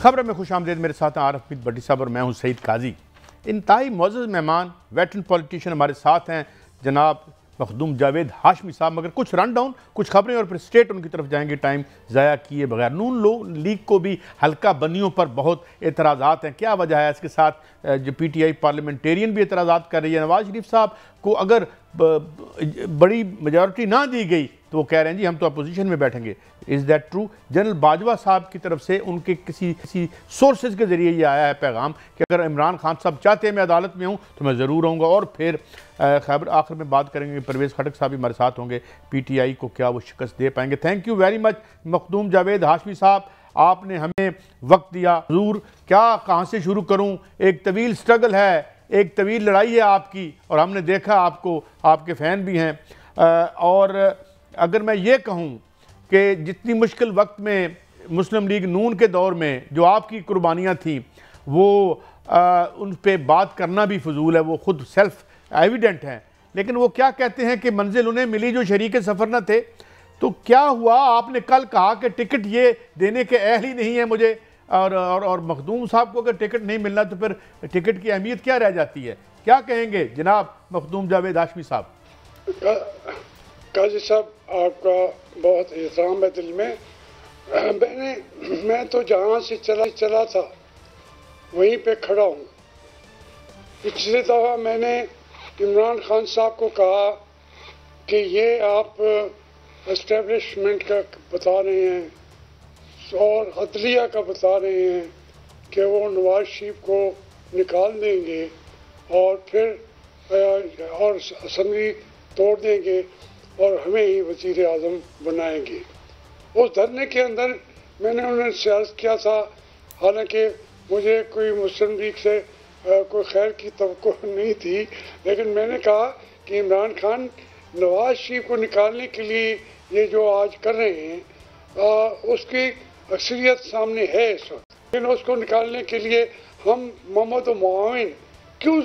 खबर में खुश आमदेद। मेरे साथ हैं आरफ मीर भट्टी साहब और मैं हूं सईद काजी। इंतहाई मुअज़्ज़ज़ मेहमान वेटरन पॉलिटिशियन हमारे साथ हैं जनाब मखदूम जावेद हाशमी साहब। मगर कुछ रन डाउन, कुछ खबरें और फिर स्टेट उनकी तरफ जाएंगे टाइम ज़ाया किए बगैर। नून लीग को भी हल्का बंदियों पर बहुत एतराज़ात हैं, क्या वजह है? इसके साथ जो PTI पार्लियामेंटेरियन भी एतराज़ात कर रही है। नवाज शरीफ साहब को अगर बड़ी मेजॉरिटी ना दी गई तो वो कह रहे हैं जी हम तो अपोजिशन में बैठेंगे। Is that true? General Bajwa साहब की तरफ से उनके किसी सोर्सेज के ज़रिए ये आया है पैगाम कि अगर इमरान खान साहब चाहते हैं मैं अदालत में हूँ तो मैं ज़रूर रहूँगा। और फिर खैबर आखिर में बात करेंगे, परवेज़ खटक साहब भी हमारे साथ होंगे, PTI को क्या वो शिकस्त दे पाएंगे। Thank you very much Makhdoom Javed Hashmi साहब, आपने हमें वक्त दिया। हजूर क्या कहाँ से शुरू करूँ? एक तवील स्ट्रगल है, एक तवील लड़ाई है आपकी, और हमने देखा आपको, आपके फ़ैन भी हैं। और अगर मैं ये कहूँ कि जितनी मुश्किल वक्त में मुस्लिम लीग नून के दौर में जो आपकी कुर्बानियाँ थीं वो उन पे बात करना भी फजूल है, वो खुद सेल्फ एविडेंट हैं। लेकिन वो क्या कहते हैं कि मंजिल उन्हें मिली जो शरीक सफ़र न थे। तो क्या हुआ? आपने कल कहा कि टिकट ये देने के अहल ही नहीं है मुझे, और मखदूम साहब को अगर टिकट नहीं मिलना तो फिर टिकट की अहमियत क्या रह जाती है? क्या कहेंगे जनाब मखदूम जावेद हाशमी साहब? काजी साहब आपका बहुत एहतराम है दिल में। मैं तो जहाँ से चला था वहीं पे खड़ा हूँ। पिछले दफ़ा मैंने इमरान खान साहब को कहा कि ये आप एस्टेब्लिशमेंट का बता रहे हैं और अदलिया का बता रहे हैं कि वो नवाज शरीफ को निकाल देंगे और फिर और असम्बली तोड़ देंगे और हमें ही वज़ीर आज़म बनाएंगे। उस धरने के अंदर मैंने उन्हें अर्ज़ किया था, हालांकि मुझे कोई मुस्लिम लीग से कोई खैर की तवक्को नहीं थी, लेकिन मैंने कहा कि इमरान खान नवाज शरीफ को निकालने के लिए ये जो आज कर रहे हैं उसकी अक्सरियत सामने है इस वक्त, लेकिन उसको निकालने के लिए हम मोहम्मद मुआविन क्यों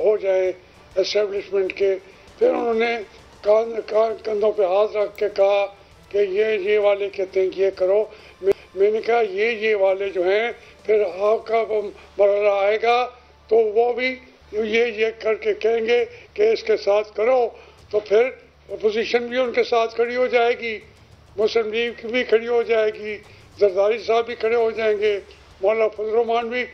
हो जाए एस्टेब्लिशमेंट के। फिर उन्होंने कंधों पे हाथ रख के कहा कि ये वाले कहते हैं कि ये करो। मैंने कहा ये वाले जो हैं फिर आपका मरहला आएगा तो वो भी ये करके कहेंगे कि इसके साथ करो, तो फिर अपोजिशन भी उनके साथ खड़ी हो जाएगी, मुस्लिम लीग भी खड़ी हो जाएगी, जरदारी साहब भी खड़े हो जाएंगे, मौलाना फजल रहमान भी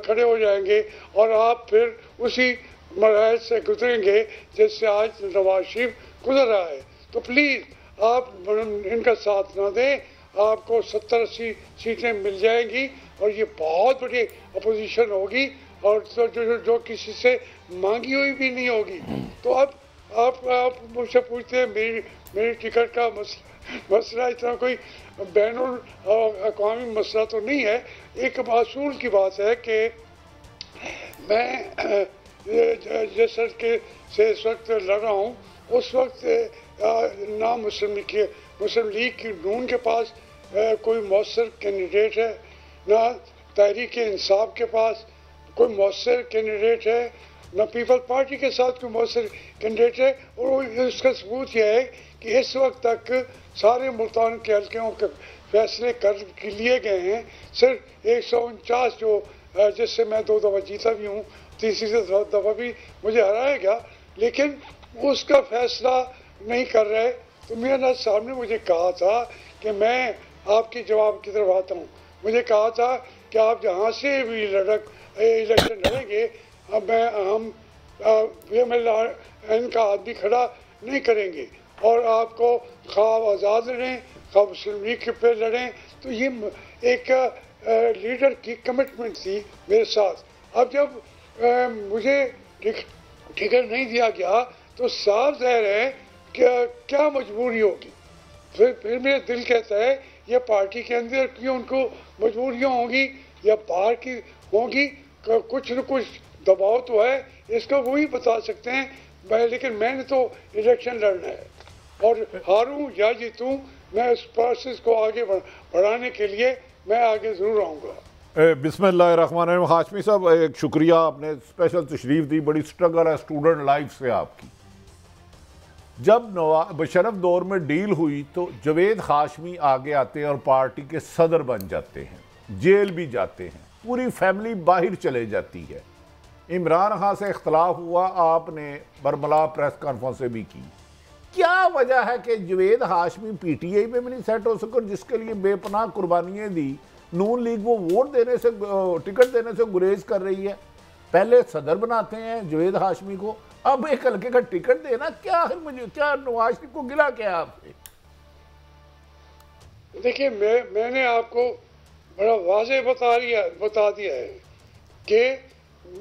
खड़े हो जाएंगे, और आप फिर उसी मरहल से गुजरेंगे जिससे आज नवाज शरीफ गुजर रहा है। तो प्लीज़ आप इनका साथ ना दें, आपको 70-80 सीटें मिल जाएंगी और ये बहुत बड़ी अपोजिशन होगी और जो किसी से मांगी हुई भी नहीं होगी। तो अब आप मुझसे पूछते हैं मेरी टिकट का मसला इतना कोई बैनुल अक़वामी मसला तो नहीं है। एक मासूल की बात है कि मैं जिस के से इस वक्त लड़ रहा हूँ उस वक्त ना मुस्लिम लीग की नून के पास कोई मौसर कैंडिडेट है, ना तहरीक इंसाफ के पास कोई मौसर कैंडिडेट है, ना पीपल पार्टी के साथ कोई मौसर कैंडिडेट है। और उसका सबूत यह है कि इस वक्त तक सारे मुल्तान के हल्कों के फैसले कर लिए गए हैं। सिर्फ 149 जो जिससे मैं 2 दफ़ा जीता भी हूँ, तीसरी दफ़ा भी मुझे हराया गया, लेकिन उसका फैसला नहीं कर रहे। तो मेरा साहब ने मुझे कहा था कि मैं आपके जवाब की तरफ आता हूँ। मुझे कहा था कि आप जहाँ से भी इलेक्शन लड़ेंगे हम इनका हाथ भी खड़ा नहीं करेंगे और आपको ख्वाब आज़ाद लड़ें, ख्वाब मुस्लिम लीग के पे लड़ें। तो ये एक लीडर की कमिटमेंट थी मेरे साथ। अब जब मुझे टिकट नहीं दिया गया तो साफ ज़ाहिर है कि क्या मजबूरी होगी। फिर मेरा दिल कहता है ये पार्टी के अंदर की उनको मजबूरियाँ होंगी या बाहर की होंगी, कुछ न कुछ दबाव तो है, इसका वही बता सकते हैं। लेकिन मैंने तो इलेक्शन लड़ना है और हारूं या जीतूं, मैं इस प्रोसेस को आगे बढ़ाने के लिए मैं आगे ज़रूर आऊँगा। बिस्मिल्लाहिर्रहमानिर्रहीम। हाशमी साहब एक शुक्रिया, आपने स्पेशल तशरीफ़ दी। बड़ी स्ट्रगल है स्टूडेंट लाइफ से आपकी। जब मुशर्रफ दौर में डील हुई तो जावेद हाशमी आगे आते हैं और पार्टी के सदर बन जाते हैं। जेल भी जाते हैं, पूरी फैमिली बाहर चले जाती है। इमरान खान से इख्तलाफ हुआ, आपने बरमला प्रेस कॉन्फ्रेंस भी की। क्या वजह है कि जवेद हाशमी पीटीआई पे भी नहीं सेट हो सके, जिसके लिए बेपनाह कुर्बानियाँ दी। नून लीग वो वोट देने से, टिकट देने से गुरेज कर रही है। पहले सदर बनाते हैं जवेद हाशमी को, अब एक हल्के का टिकट देना क्या है? मुझे क्या नवाज शरीफ को गिला क्या आपसे? देखिए, मैंने आपको बड़ा वाज़ेह बता दिया है कि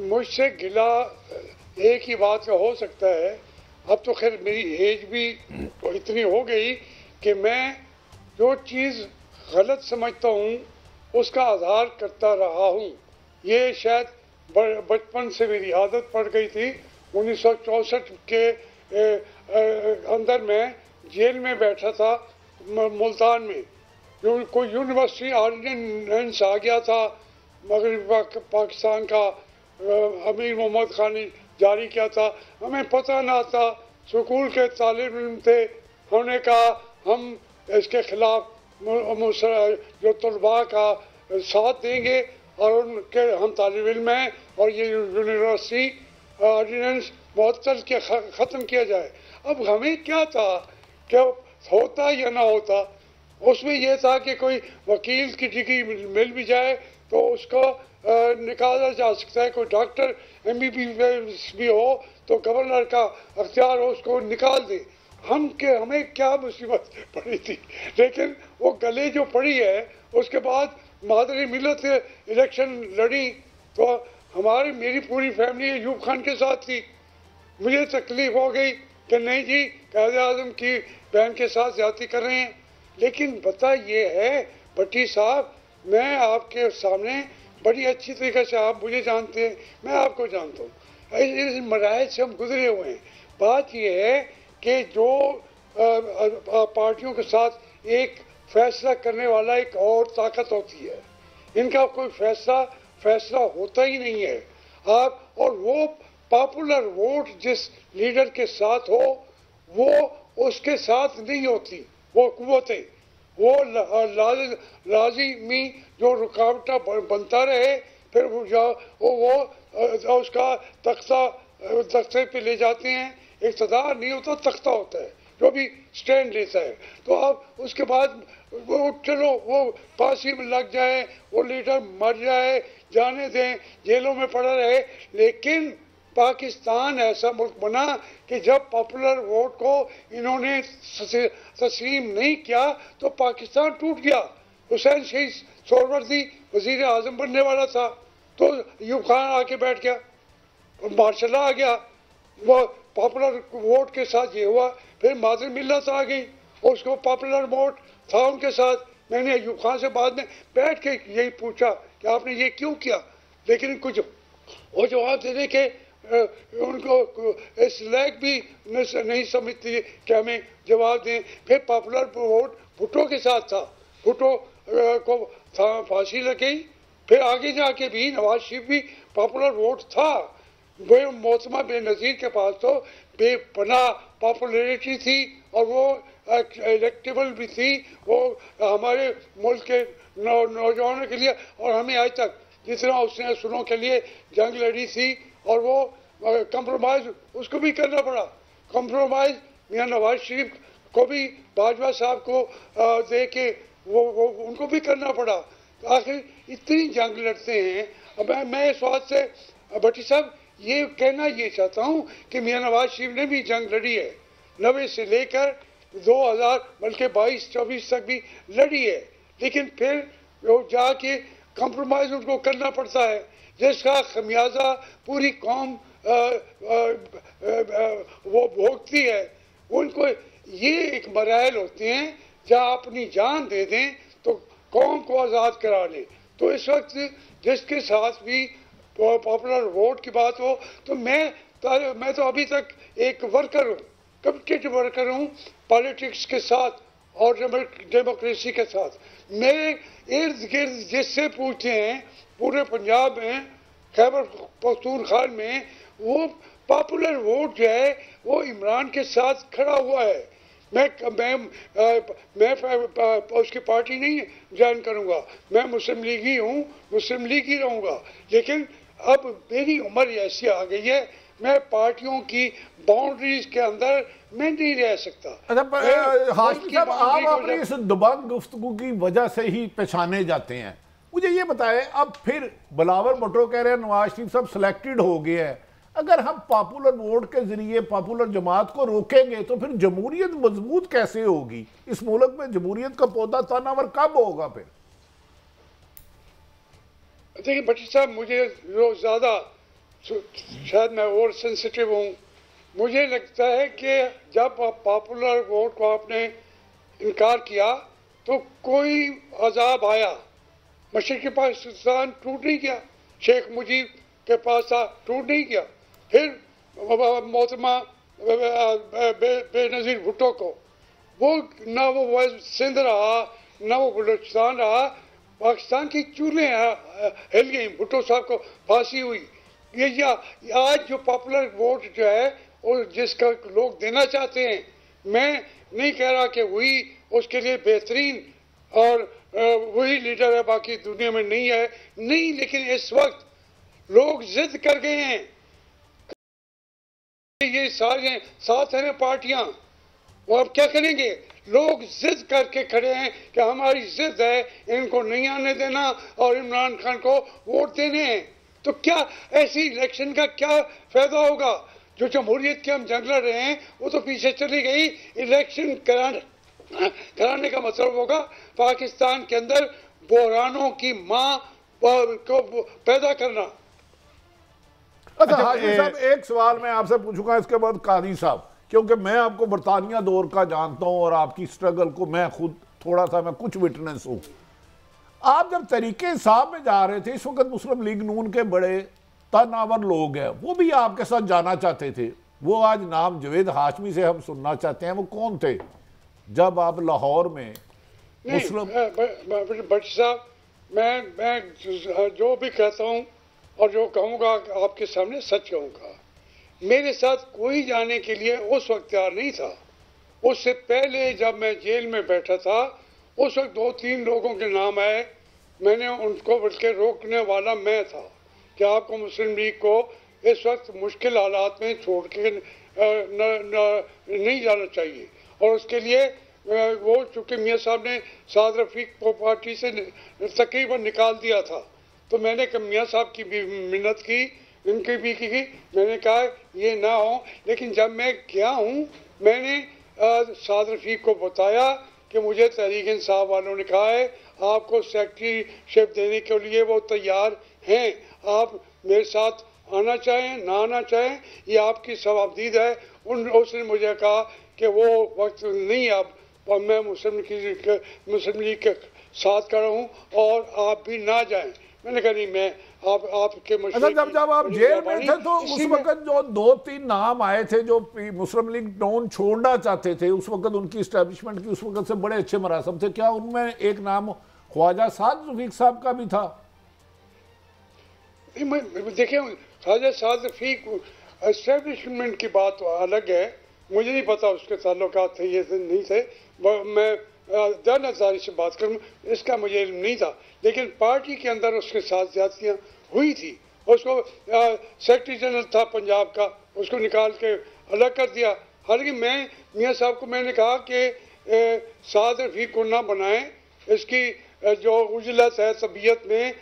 मुझसे गिला एक ही बात का हो सकता है। अब तो खैर मेरी एज भी तो इतनी हो गई कि मैं जो चीज़ गलत समझता हूँ उसका आधार करता रहा हूँ। ये शायद बचपन से मेरी आदत पड़ गई थी। 1964 के अंदर मैं जेल में बैठा था मुल्तान में। कोई यूनिवर्सिटी ऑर्डिनेंस आ गया था मगरबी पाकिस्तान का, अमीर मोहम्मद खान ने जारी किया था। हमें पता ना था, स्कूल के तालिब इल्म थे, हमने कहा हम इसके खिलाफ जो तलबा का साथ देंगे और उनके हम तालिब इल्म हैं और ये यूनिवर्सिटी ऑर्डिनेंस मुअत्तल के ख़त्म किया जाए। अब हमें क्या था, क्या होता या ना होता, उसमें यह था कि कोई वकील की डिग्री मिल भी जाए तो उसको निकाला जा सकता है। कोई डॉक्टर MBBS भी हो तो गवर्नर का अख्तियार हो उसको निकाल दे। हमें क्या मुसीबत पड़ी थी, लेकिन वो गले जो पड़ी है उसके बाद मादरी मिलत इलेक्शन लड़ी तो मेरी पूरी फैमिली अयूब खान के साथ थी। मुझे तकलीफ हो गई कि नहीं जी, कायदे आज़म की बहन के साथ ज्यादती कर रहे हैं। लेकिन बता ये है भट्टी साहब, मैं आपके सामने बड़ी अच्छी तरीके से, आप मुझे जानते हैं, मैं आपको जानता हूँ, इस मराहल से हम गुजरे हुए हैं। बात यह है कि जो पार्टियों के साथ एक फैसला करने वाला एक और ताकत होती है, इनका कोई फैसला होता ही नहीं है। आप और वो पॉपुलर वोट जिस लीडर के साथ हो वो उसके साथ नहीं होती, वो कुव्वतें, वो लाजिमी जो रुकावट बनता रहे, फिर वो उसका तख्ते पे ले जाते हैं। इक़्तिदार नहीं होता, तख्ता होता है जो भी स्टैंड लेता है। तो अब उसके बाद वो चलो वो फांसी में लग जाए, वो लीडर मर जाए, जाने दें, जेलों में पड़ा रहे। लेकिन पाकिस्तान ऐसा मुल्क बना कि जब पॉपुलर वोट को इन्होंने तस्लीम नहीं किया तो पाकिस्तान टूट गया। हुसैन शहीद सोहरावर्दी वजीर आजम बनने वाला था तो अयूब खान आके बैठ गया, मार्शल आ गया, वो पॉपुलर वोट के साथ ये हुआ। फिर मादरी मिल्लत आ गई, उसको पॉपुलर वोट था उनके साथ। मैंने अयूब खान से बाद में बैठ के यही पूछा कि आपने ये क्यों किया, लेकिन कुछ वो जवाब देने के उनको इस लायक भी नहीं समझती कि हमें जवाब दें। फिर पॉपुलर वोट भुट्टो के साथ था, भुट्टो को फांसी लग गई। फिर आगे जाके भी नवाज शरीफ भी पॉपुलर वोट था, वो मोहतरमा बेनज़ीर के पास तो बेपनाह पॉपुलरिटी थी और वो इलेक्टेबल भी थी। वो हमारे मुल्क के नौजवानों के लिए और हमें आज तक जितना उसने सुनों के लिए जंग लड़ी थी, और वो कंप्रोमाइज़ उसको भी करना पड़ा। कंप्रोमाइज़ मियां नवाज शरीफ को भी बाजवा साहब को दे के वो उनको भी करना पड़ा। तो आखिर इतनी जंग लड़ते हैं। अब मैं इस बात से भट्टी साहब ये कहना ये चाहता हूँ कि मियां नवाज शरीफ ने भी जंग लड़ी है, 90 से लेकर 2000 बल्कि 22-24 तक भी लड़ी है। लेकिन फिर वो जाके कंप्रोमाइज़ उनको करना पड़ता है, जिसका खमियाजा पूरी कौम वो भोगती है। उनको ये एक मराहल होते हैं जहाँ अपनी जान दे दें तो कौम को आज़ाद करा लें। तो इस वक्त जिसके साथ भी पॉपुलर वोट की बात हो तो मैं तो अभी तक एक वर्कर हूँ, कमिटेड वर्कर हूँ पॉलिटिक्स के साथ और डेमोक्रेसी के साथ। मेरे इर्द गिर्द जिससे पूछते हैं पूरे पंजाब में, खैबर पख्तूनख्वा में, वो पॉपुलर वोट जो है वो इमरान के साथ खड़ा हुआ है। मैं उसकी पार्टी नहीं ज्वाइन करूंगा, मैं मुस्लिम लीग ही हूँ, मुस्लिम लीग ही रहूंगा। लेकिन अब मेरी उम्र ऐसी आ गई है, मैं पार्टियों की बाउंड्रीज के अंदर मैं नहीं रह सकता। हाशिमी साहब, आप अपनी इस दबंग गुफ्तगू की वजह से ही पहचाने जाते हैं। मुझे ये बताएं, अब फिर बिलावल भुट्टो कह रहे हैं नवाज शरीफ साहब सिलेक्टेड हो गए हैं, अगर हम पॉपुलर वोट के जरिए पॉपुलर जमात को रोकेंगे तो फिर जमहूरियत मजबूत कैसे होगी? इस मुल्क में जमहूरियत का पौधा तनावर कब होगा? फिर देखिए भट्टी साहब, मुझे ज़्यादा शायद मैं और सेंसिटिव हूँ, मुझे लगता है कि जब पॉपुलर वोट को आपने इनकार किया तो कोई अजाब आया। मशरिक़ी पाकिस्तान टूट नहीं गया, शेख मुजीब के पास था, टूट नहीं गया। फिर मोहतरमा बेनज़ीर भुट्टो को वो ना वो सिंध रहा ना वो बलूचिस्तान रहा, पाकिस्तान की चूल्हे हिल गई, भुट्टो साहब को फांसी हुई। ये आज जो पॉपुलर वोट जो है और जिसका लोग देना चाहते हैं, मैं नहीं कह रहा कि वही उसके लिए बेहतरीन और वही लीडर है, बाकी दुनिया में नहीं है, नहीं, लेकिन इस वक्त लोग जिद कर गए हैं, ये सारे साथ हैं पार्टियां, वो अब क्या करेंगे? लोग जिद करके खड़े हैं कि हमारी जिद है, इनको नहीं आने देना और इमरान खान को वोट देने हैं। तो क्या ऐसी इलेक्शन का क्या फायदा होगा? जो जमहूरियत की हम जंग लड़ रहे हैं वो तो पीछे चली गई। इलेक्शन कराने का मतलब होगा पाकिस्तान के अंदर बहरानों की माँ को पैदा करना। अच्छा हाशिमी साहब, एक सवाल मैं आपसे पूछूंगा, इसके बाद काजी साहब, क्योंकि मैं आपको बरतानिया दौर का जानता हूं और आपकी स्ट्रगल को मैं खुद थोड़ा सा मैं कुछ विटनेस हूं। आप जब तरीके इंसाफ में जा रहे थे, इस वक्त मुस्लिम लीग नून के बड़े तनावर लोग हैं, वो भी आपके साथ जाना चाहते थे। वो आज नाम जावेद हाशमी से हम सुनना चाहते हैं, वो कौन थे जब आप लाहौर में मुस्लिम? भट्टी साहब, मैं जो भी कहता हूँ और जो कहूँगा आपके सामने सच कहूँगा। मेरे साथ कोई जाने के लिए उस वक्त तैयार नहीं था। उससे पहले जब मैं जेल में बैठा था, उस वक्त 2-3 लोगों के नाम आए, मैंने उनको बल्कि रोकने वाला मैं था कि आपको मुस्लिम लीग को इस वक्त मुश्किल हालात में छोड़ के नहीं जाना चाहिए। और उसके लिए वो चूँकि मियाँ साहब ने साद रफ़ीक को पार्टी से तकरीबन निकाल दिया था, तो मैंने मियाँ साहब की भी मिन्नत की, इनकी भी की, मैंने कहा ये ना हो। लेकिन जब मैं गया हूँ, मैंने साद रफ़ीक को बताया कि मुझे तहरीक इंसाफ वालों ने कहा है आपको सेक्रेटरीशिप देने के लिए वो तैयार हैं, आप मेरे साथ आना चाहें ना आना चाहें ये आपकी सवाबदीद है। उसने मुझे कहा कि वो वक्त नहीं, अब मैं मुस्लिम लीग के साथ खड़ा हूँ और आप भी ना जाएं। मैंने कहा नहीं, मैं आपके जब आप जेल में थे तो उस वक्त जो 2-3 नाम आए थे जो मुस्लिम लीग नून छोड़ना चाहते थे, उस वक्त उनकी एस्टेब्लिशमेंट की उस वक्त से बड़े अच्छे मरासम थे, क्या उनमें एक नाम ख्वाजा साद रफीक साहब का भी था? देखिए, ख्वाजा साद रफीक एस्टेब्लिशमेंट की बात अलग है, मुझे नहीं पता उसके ताल्लुकात थे ये नहीं थे, मैं जानदारी से बात करूँ इसका मुझे इल्म नहीं था। लेकिन पार्टी के अंदर उसके साथ ज्यादतियाँ हुई थी। उसको सेक्रेटरी जनरल था पंजाब का, उसको निकाल के अलग कर दिया। हालांकि मैं मियाँ साहब को मैंने कहा कि साद रफीक को ना बनाएं, इसकी जो उजलत है तबीयत में,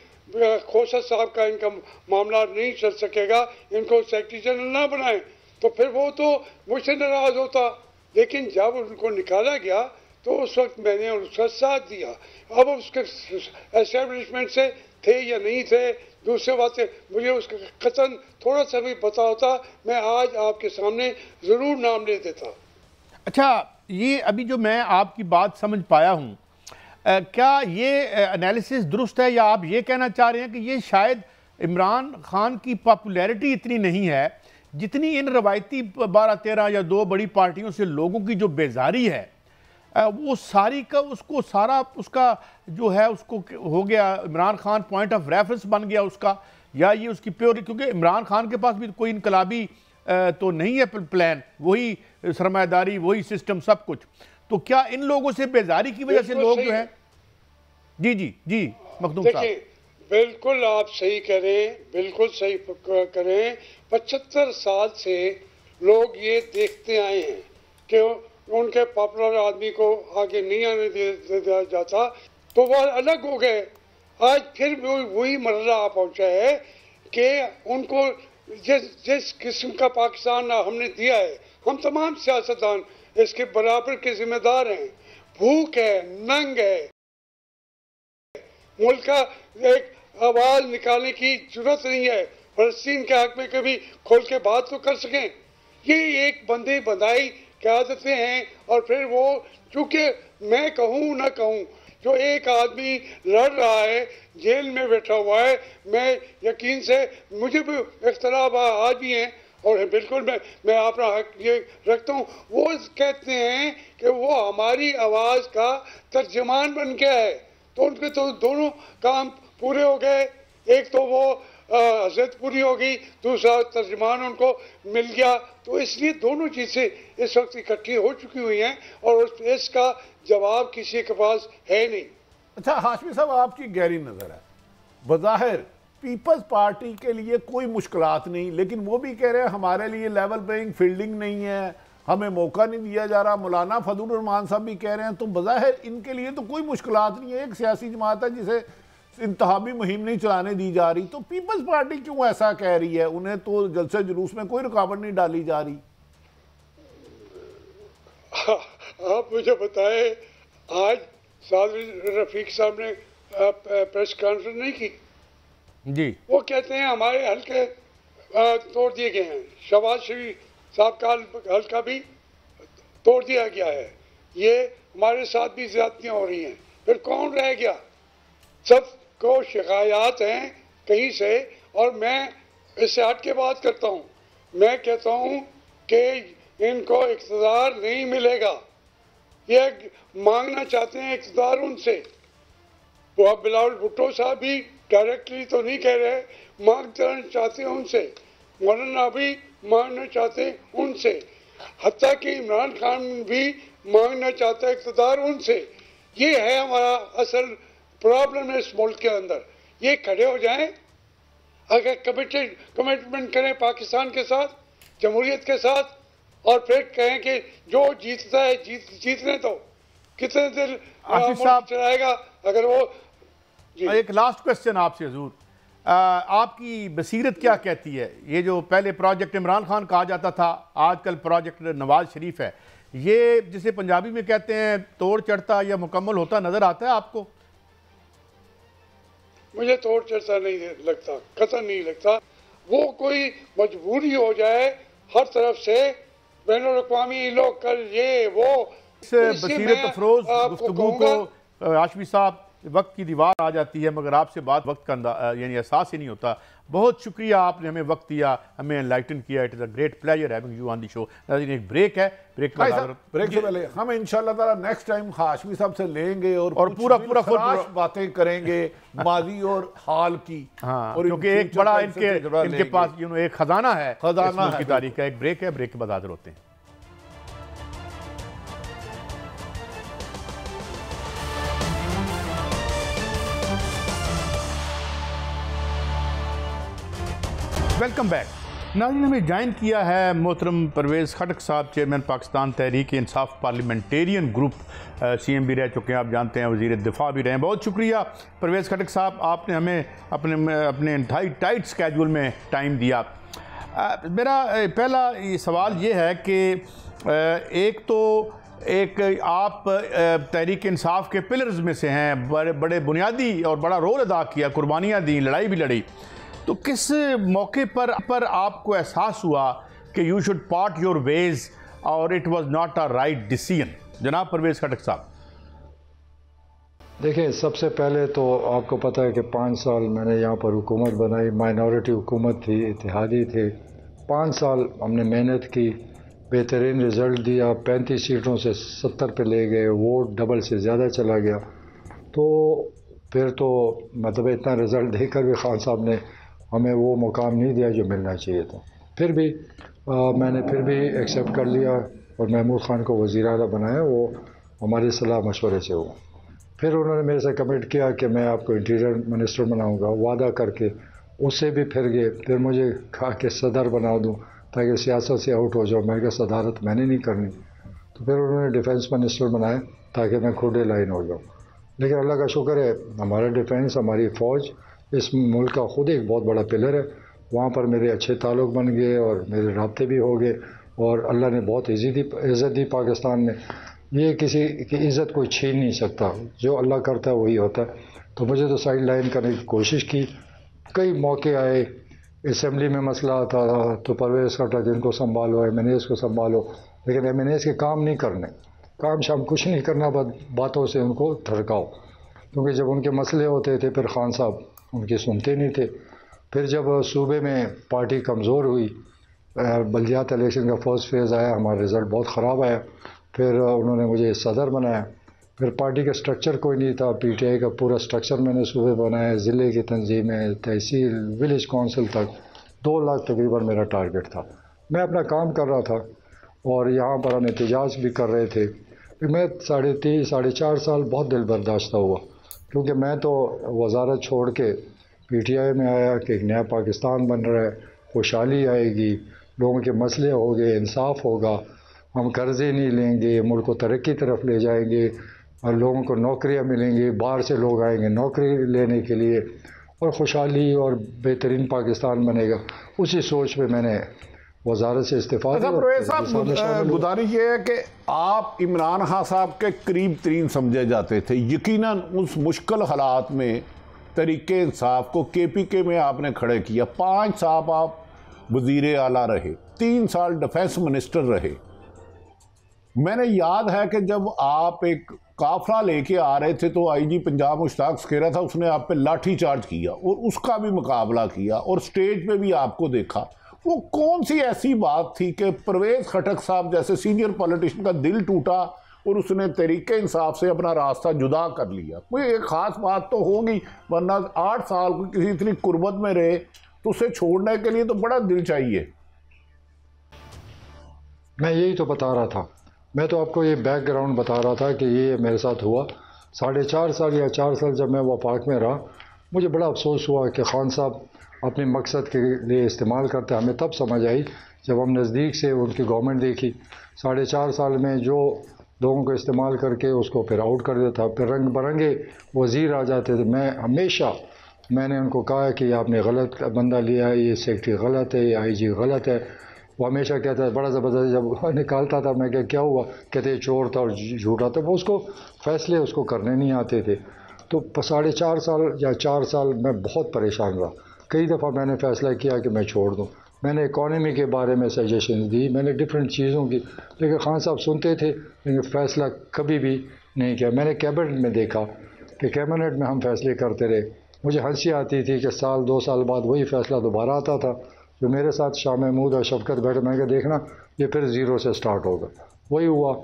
खोसा साहब का इनका मामला नहीं चल सकेगा, इनको सेक्रेटरी जनरल ना बनाएं। तो फिर वो तो मुझसे नाराज होता। लेकिन जब उनको निकाला गया तो उस वक्त मैंने उसका साथ दिया। अब उसके एस्टेब्लिशमेंट से थे या नहीं थे दूसरी बात है, मुझे उसका कथन थोड़ा सा भी पता होता, मैं आज आपके सामने ज़रूर नाम ले देता। अच्छा, ये अभी जो मैं आपकी बात समझ पाया हूँ, क्या ये एनालिसिस दुरुस्त है या आप ये कहना चाह रहे हैं कि ये शायद इमरान खान की पॉपुलैरिटी इतनी नहीं है जितनी इन रवायती 12-13 या 2 बड़ी पार्टियों से लोगों की जो बेजारी है वो सारी का उसको सारा उसका जो है उसको हो गया, Imran Khan point of reference बन गया उसका, या ये उसकी प्योर, क्योंकि इमरान खान के पास भी कोई इनकलाबी तो नहीं है प्लान, वही सरमायादारी, वही सिस्टम, सब कुछ। तो क्या इन लोगों से बेजारी की वजह से लोग जो है, जी जी जी मखदूम साहब, बिल्कुल आप सही करें, बिल्कुल सही करें। 75 साल से लोग ये देखते आए हैं कि उनके पॉपुलर आदमी को आगे नहीं आने दिया जाता, तो वो अलग हो गए। आज फिर वही मरला पहुंचा है कि उनको जिस किस्म का पाकिस्तान हमने दिया है, हम तमाम सियासतदान इसके बराबर के जिम्मेदार हैं। भूख है, नंग है, मुल्क का एक आवाज निकालने की जरूरत नहीं है। फलस्तीन के हक में कभी खोल के बात तो कर सकें। ये एक बंदे बंदाई की आदतें हैं। और फिर वो, चूंकि मैं कहूँ ना कहूँ, जो एक आदमी लड़ रहा है, जेल में बैठा हुआ है, मैं यकीन से, मुझे भी इख्तलाफ आज भी हैं और बिल्कुल मैं अपना हक ये रखता हूँ। वो कहते हैं कि वो हमारी आवाज़ का तर्जमान बन गया है, तो उनके तो दोनों काम पूरे हो गए। एक तो वो हजरत पूरी हो गई, दूसरा तर्जमान उनको मिल गया। तो इसलिए दोनों चीज़ें इस वक्त इकट्ठी हो चुकी हुई हैं और इसका जवाब किसी के पास है नहीं। अच्छा हाशमी साहब, आपकी गहरी नज़र है, बज़ाहिर पीपल्स पार्टी के लिए कोई मुश्किलात नहीं, लेकिन वो भी कह रहे हैं हमारे लिए लेवल प्लेइंग फील्डिंग नहीं है, हमें मौका नहीं दिया जा रहा। मौलाना फजल रहमान साहब भी कह रहे हैं। तो बज़ाहिर इनके लिए तो कोई मुश्किलात नहीं है, एक सियासी जमात है जिसे इंतहाबी मुहिम नहीं चलाने दी जा रही। तो पीपल्स पार्टी क्यों ऐसा कह रही है? उन्हें तो जलसे जुलूस में कोई रुकावट नहीं डाली जा रही। आप मुझे बताएं, आज साद रफीक साहब ने प्रेस कॉन्फ्रेंस नहीं की जी। वो कहते हैं हमारे हल्के तोड़ दिए गए हैं, शहबाज शरीफ साहब का हल्का भी तोड़ दिया गया है, ये हमारे साथ भी ज्यादतियां हो रही हैं। फिर कौन रह गया? सब को शिकायत हैं कहीं से। और मैं इससे हट के बात करता हूँ, मैं कहता हूँ कि इनको इक़्तिदार नहीं मिलेगा। ये मांगना चाहते हैं इक़्तिदार उनसे। वो अब बिलावल भुट्टो साहब भी डायरेक्टली तो नहीं कह रहे, मांगना चाहते हैं उनसे। मौलाना भी मांगना चाहते हैं उनसे, हत्ता कि इमरान खान भी मांगना चाहता है इक़्तिदार उनसे। ये है हमारा असल प्रॉब्लम है इस मुल्क के अंदर। ये खड़े हो जाएं, अगर कमिटमेंट करें पाकिस्तान के साथ, जमहूरियत के साथ, और फिर कहें कि जो जीतता है जीतने दो। कितने दिन मुल्क चलाएगा अगर वो जी। एक लास्ट क्वेश्चन आपसे हजूर, आपकी बसीरत क्या कहती है? ये जो पहले प्रोजेक्ट इमरान खान कहा जाता था, आजकल प्रोजेक्ट नवाज शरीफ है, ये जिसे पंजाबी में कहते हैं तोड़ चढ़ता या मुकम्मल होता नजर आता है आपको? मुझे तोड़ चढ़ता नहीं लगता, कतई नहीं लगता। वो कोई मजबूरी हो जाए हर तरफ से, बैनुल अक़वामी लोग कर ये वो। इस बसीरत अफरोज गुफ्तगू को हाशमी साहब, वक्त की दीवार आ जाती है मगर आपसे बात वक्त का यानी एहसास ही नहीं होता। बहुत शुक्रिया, आपने हमें वक्त दिया, हमें एनलाइटन किया। It is a great pleasure having you on the show. एक ब्रेक है, ब्रेक से पहले हम इंशाल्लाह ताला नेक्स्ट टाइम हाशमी साहब से लेंगे और पूरा बातें करेंगे माजी और हाल की। हाँ, क्योंकि एक बड़ा इनके पास एक खजाना है, खजाना की तारीख का। एक ब्रेक है, ब्रेक के बाद हाजिर होते हैं। Welcome back. नाज़रीन, हमें ज्वाइन किया है मोहतरम परवेज़ खटक साहब, chairman Pakistan Tehreek Insaf parliamentarian group, CM भी रह चुके हैं, आप जानते हैं, वज़ीर दिफा भी रहे हैं। बहुत शुक्रिया परवेज़ खटक साहब, आपने हमें अपने टाइट स्केड्यूल में टाइम दिया। मेरा पहला सवाल ये है कि एक आप तहरीक इंसाफ के पिलर्स में से हैं, बड़े बुनियादी और बड़ा रोल अदा किया, कुर्बानियाँ दी, लड़ाई भी लड़ी। तो किस मौके पर आपको एहसास हुआ कि you should part your ways और it was not a right decision? जनाब परवेज़ खटक साहब। देखिए, सबसे पहले तो आपको पता है कि 5 साल मैंने यहाँ पर हुकूमत बनाई, माइनॉरिटी हुकूमत थी, इत्तेहादी थे। 5 साल हमने मेहनत की, बेहतरीन रिज़ल्ट दिया, 35 सीटों से 70 पे ले गए, वोट डबल से ज़्यादा चला गया। तो फिर तो मतलब इतना रिज़ल्ट देकर भी खान साहब ने हमें वो मुकाम नहीं दिया जो मिलना चाहिए था। फिर भी मैंने फिर भी एक्सेप्ट कर लिया और महमूद ख़ान को वज़ीर आला बनाया। वो हमारी सलाह मशवरे से हुआ। फिर उन्होंने मेरे से कमिट किया कि मैं आपको इंटीरियर मिनिस्टर बनाऊंगा, वादा करके उससे भी फिर गए। फिर मुझे कहा कि सदर बना दूं ताकि सियासत से आउट हो जाओ। मैं कहा सदारत मैंने नहीं करनी। तो फिर उन्होंने डिफेंस मिनिस्टर बनाया ताकि मैं खुद लाइन हो जाऊँ। लेकिन अल्लाह का शुक्र है, हमारा डिफेंस, हमारी फ़ौज इस मुल्क का खुद एक बहुत बड़ा पिलर है। वहाँ पर मेरे अच्छे ताल्लुक़ बन गए और मेरे राब्ते भी हो गए और अल्लाह ने बहुत इज़्ज़त दी पाकिस्तान में। ये किसी की इज़्ज़त कोई छीन नहीं सकता, जो अल्लाह करता है वही होता है। तो मुझे तो साइड लाइन करने की कोशिश की, कई मौके आए, असम्बली में मसला आता था तो परवेज़ खटक इनको संभालो, MNAs को संभालो, लेकिन MNAs के काम नहीं करने, काम शाम कुछ नहीं करना, बातों से उनको थड़काओ। क्योंकि जब उनके मसले होते थे फिर खान साहब उनकी सुनते नहीं थे। फिर जब सूबे में पार्टी कमज़ोर हुई, बल्दियात इलेक्शन का फर्स्ट फेज़ आया, हमारा रिज़ल्ट बहुत ख़राब आया, फिर उन्होंने मुझे सदर बनाया। फिर पार्टी का स्ट्रक्चर कोई नहीं था, PTI का पूरा स्ट्रक्चर मैंने सूबे बनाया, ज़िले की तंजीमें, तहसील, विलेज काउंसिल तक 2 लाख तकरीबन मेरा टारगेट था। मैं अपना काम कर रहा था और यहाँ पर हम एहतजाज भी कर रहे थे। फिर मैं 3.5-4.5 साल बहुत दिल बर्दाश्त हुआ, क्योंकि मैं तो वजारत छोड़ के PTI में आया कि एक नया पाकिस्तान बन रहा है, खुशहाली आएगी, लोगों के मसले हो गए, इंसाफ होगा, हम कर्ज़े नहीं लेंगे, मुल्क को तरक्की तरफ ले जाएंगे और लोगों को नौकरियां मिलेंगी, बाहर से लोग आएंगे नौकरी लेने के लिए और खुशहाली और बेहतरीन पाकिस्तान बनेगा। उसी सोच में मैंने वजारत से इस्तीफ़ा दिया। परवेज़ साहब, गुजारिश ये है कि आप इमरान खान साहब के करीब तरीन समझे जाते थे। यकीनन उस मुश्किल हालात में तरीके इंसाफ को KPK में आपने खड़े किया। 5 साल आप वज़ीर आला रहे, 3 साल डिफेंस मिनिस्टर रहे। मैंने याद है कि जब आप एक काफिला लेके आ रहे थे तो IG पंजाब मुश्ताक सकेरा था, उसने आप पे लाठी चार्ज किया और उसका भी मुकाबला किया और स्टेज पे भी आपको देखा। वो कौन सी ऐसी बात थी कि परवेज़ खटक साहब जैसे सीनियर पॉलिटिशियन का दिल टूटा और उसने तरीके इंसाफ से अपना रास्ता जुदा कर लिया? कोई एक ख़ास बात तो होगी, वरना 8 साल को किसी इतनी कुर्बत में रहे तो उसे छोड़ने के लिए तो बड़ा दिल चाहिए। मैं यही तो बता रहा था, मैं तो आपको ये बैकग्राउंड बता रहा था कि ये मेरे साथ हुआ। 4.5 साल या 4 साल जब मैं वफाक में रहा, मुझे बड़ा अफसोस हुआ कि खान साहब अपने मकसद के लिए इस्तेमाल करते। हमें तब समझ आई जब हम नज़दीक से उनकी गवर्नमेंट देखी। 4.5 साल में जो लोगों को इस्तेमाल करके उसको फिर आउट कर देता, फिर रंग बरंगे वज़ीर आ जाते थे। मैंने उनको कहा कि आपने गलत बंदा लिया है, ये सेक्रेटरी गलत है, ये IG गलत है। वो हमेशा कहता है, बड़ा ज़बरदस्त जब निकालता था मैं क्या हुआ, कहते चोर था और झूठा था। वो उसको फैसले उसको करने नहीं आते थे। तो 4.5 साल या 4 साल मैं बहुत परेशान रहा। कई दफ़ा मैंने फ़ैसला किया कि मैं छोड़ दूँ। मैंने इकॉनमी के बारे में सजेशन दी, मैंने डिफरेंट चीज़ों की, लेकिन खान साहब सुनते थे, लेकिन फ़ैसला कभी भी नहीं किया। मैंने कैबिनेट में देखा कि कैबिनेट में हम फैसले करते रहे। मुझे हंसी आती थी कि 1-2 साल बाद वही फ़ैसला दोबारा आता था। जो मेरे साथ शाह महमूद और शफकत बैठे, मैं कहा देखना ये फिर ज़ीरो से स्टार्ट होगा। वही हुआ,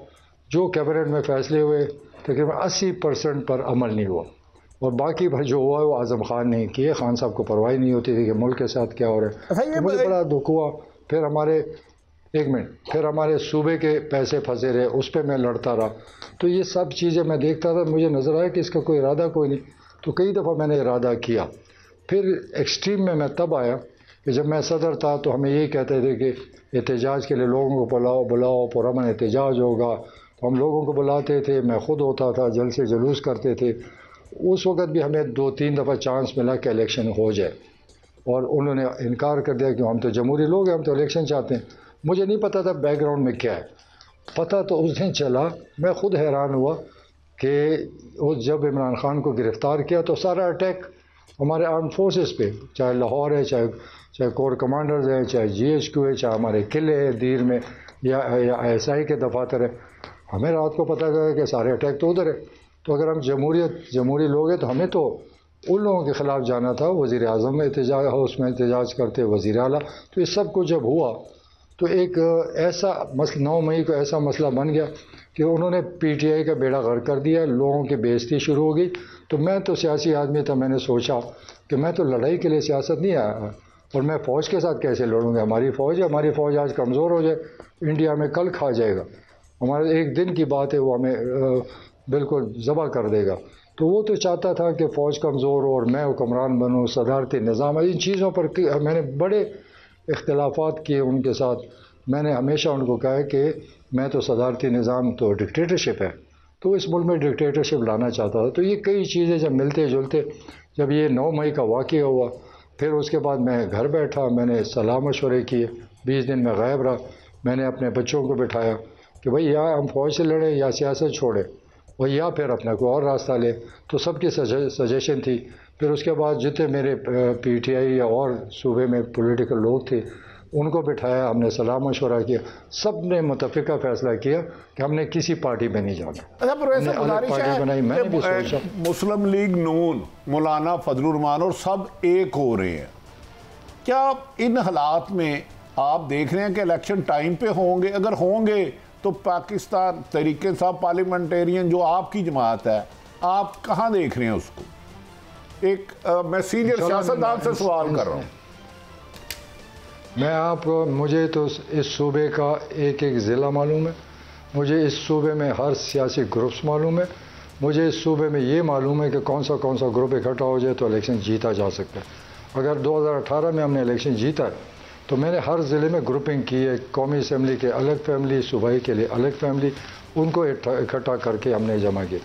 जो कैबिनेट में फ़ैसले हुए तकरीबन 80% पर अमल नहीं हुआ और बाकी जो हुआ वो आज़म खान ने किए। खान साहब को परवाही नहीं होती थी कि मुल्क के साथ क्या हो रहा है। तो मुझे बड़ा दुख हुआ। फिर हमारे सूबे के पैसे फंसे रहे, उस पर मैं लड़ता रहा। तो ये सब चीज़ें मैं देखता था, मुझे नज़र आया कि इसका कोई इरादा कोई नहीं। तो कई दफ़ा मैंने इरादा किया। फिर एक्सट्रीम में मैं तब आया कि जब मैं सदर था तो हमें यही कहते थे कि एहतजाज के लिए लोगों को बुलाओ पुरअमन एहतजाज होगा। तो हम लोगों को बुलाते थे, मैं ख़ुद होता था, जल से जुलूस करते थे। उस वक़्त भी हमें 2-3 दफ़ा चांस मिला कि इलेक्शन हो जाए और उन्होंने इनकार कर दिया कि हम तो जमहूरी लोग हैं, हम तो इलेक्शन चाहते हैं। मुझे नहीं पता था बैकग्राउंड में क्या है। पता तो उस दिन चला, मैं ख़ुद हैरान हुआ कि वो जब इमरान खान को गिरफ़्तार किया तो सारा अटैक हमारे आर्म फोर्सेस पे, चाहे लाहौर है, चाहे कोर कमांडर्स हैं, चाहे GHQ है, चाहे हमारे किले हैं दीर में या ISI के दफातर है। हमें रात को पता चला कि सारे अटैक तो उधर है। तो अगर हम जमहूरी लोग हैं तो हमें तो उन लोगों के ख़िलाफ़ जाना था। वज़ीर आज़म में एहतजाज, हाउस में एहतजाज करते, वज़ीर आला। तो ये सब कुछ जब हुआ तो एक ऐसा मसला 9 मई को ऐसा मसला बन गया कि उन्होंने PTI का बेड़ा गर्क कर दिया, लोगों की बेइज्जती शुरू हो गई। तो मैं तो सियासी आदमी था, मैंने सोचा कि मैं तो लड़ाई के लिए सियासत नहीं आया, और मैं फ़ौज के साथ कैसे लड़ूंगा? हमारी फ़ौज आज कमज़ोर हो जाए, इंडिया में कल खा जाएगा। हमारे एक दिन की बात है, वो हमें बिल्कुल ज़बह कर देगा। तो वो तो चाहता था कि फ़ौज कमज़ोर हो और मैं हुक्मरान बनूँ, सदारती निज़ाम। इन चीज़ों पर मैंने बड़े इख्तिलाफ़ात किए उनके साथ। मैंने हमेशा उनको कहा है कि मैं तो सदारती निज़ाम तो डिक्टेटरशिप है, तो इस मुल्क में डिक्टेटरशिप लाना चाहता था। तो ये कई चीज़ें जब मिलते जुलते, जब ये 9 मई का वाक़या हुआ, फिर उसके बाद मैं घर बैठा, मैंने सलाह मशवरे किए, 20 दिन में गायब रहा। मैंने अपने बच्चों को बिठाया कि भाई या हम फ़ौज से लड़ें या सियासत छोड़ें, और या फिर अपना कोई और रास्ता ले। तो सबकी सजेशन थी। फिर उसके बाद जितने मेरे PTI या और सूबे में पॉलिटिकल लोग थे, उनको बिठाया, हमने सलाह मशवरा किया। सब ने मुतफ़िका फ़ैसला किया कि हमने किसी पार्टी में नहीं जाना। अच्छा, प्रोफेसर गुजारिश है बनाई, मैंने भी सोचा मुस्लिम लीग नून, मौलाना फजलुर रहमान और सब एक हो रहे हैं। क्या इन हालात में आप देख रहे हैं कि इलेक्शन टाइम पे होंगे? अगर होंगे तो पाकिस्तान तहरीक इंसाफ पार्लियामेंटेरियन जो आपकी जमात है, आप कहाँ देख रहे हैं उसको? मैं सीनियर सियासतदान से सवाल कर रहा हूँ। मुझे तो इस सूबे का एक एक ज़िला मालूम है, मुझे इस सूबे में हर सियासी ग्रुप्स मालूम है, मुझे इस सूबे में ये मालूम है कि कौन सा ग्रुप इकट्ठा हो जाए तो इलेक्शन जीता जा सकता है। अगर 2018 में हमने इलेक्शन जीता है तो मैंने हर ज़िले में ग्रुपिंग की है, कौमी असम्बली के अलग फैमिली, सूबाई के लिए अलग फैमिली, उनको इकट्ठा करके हमने जमा किया।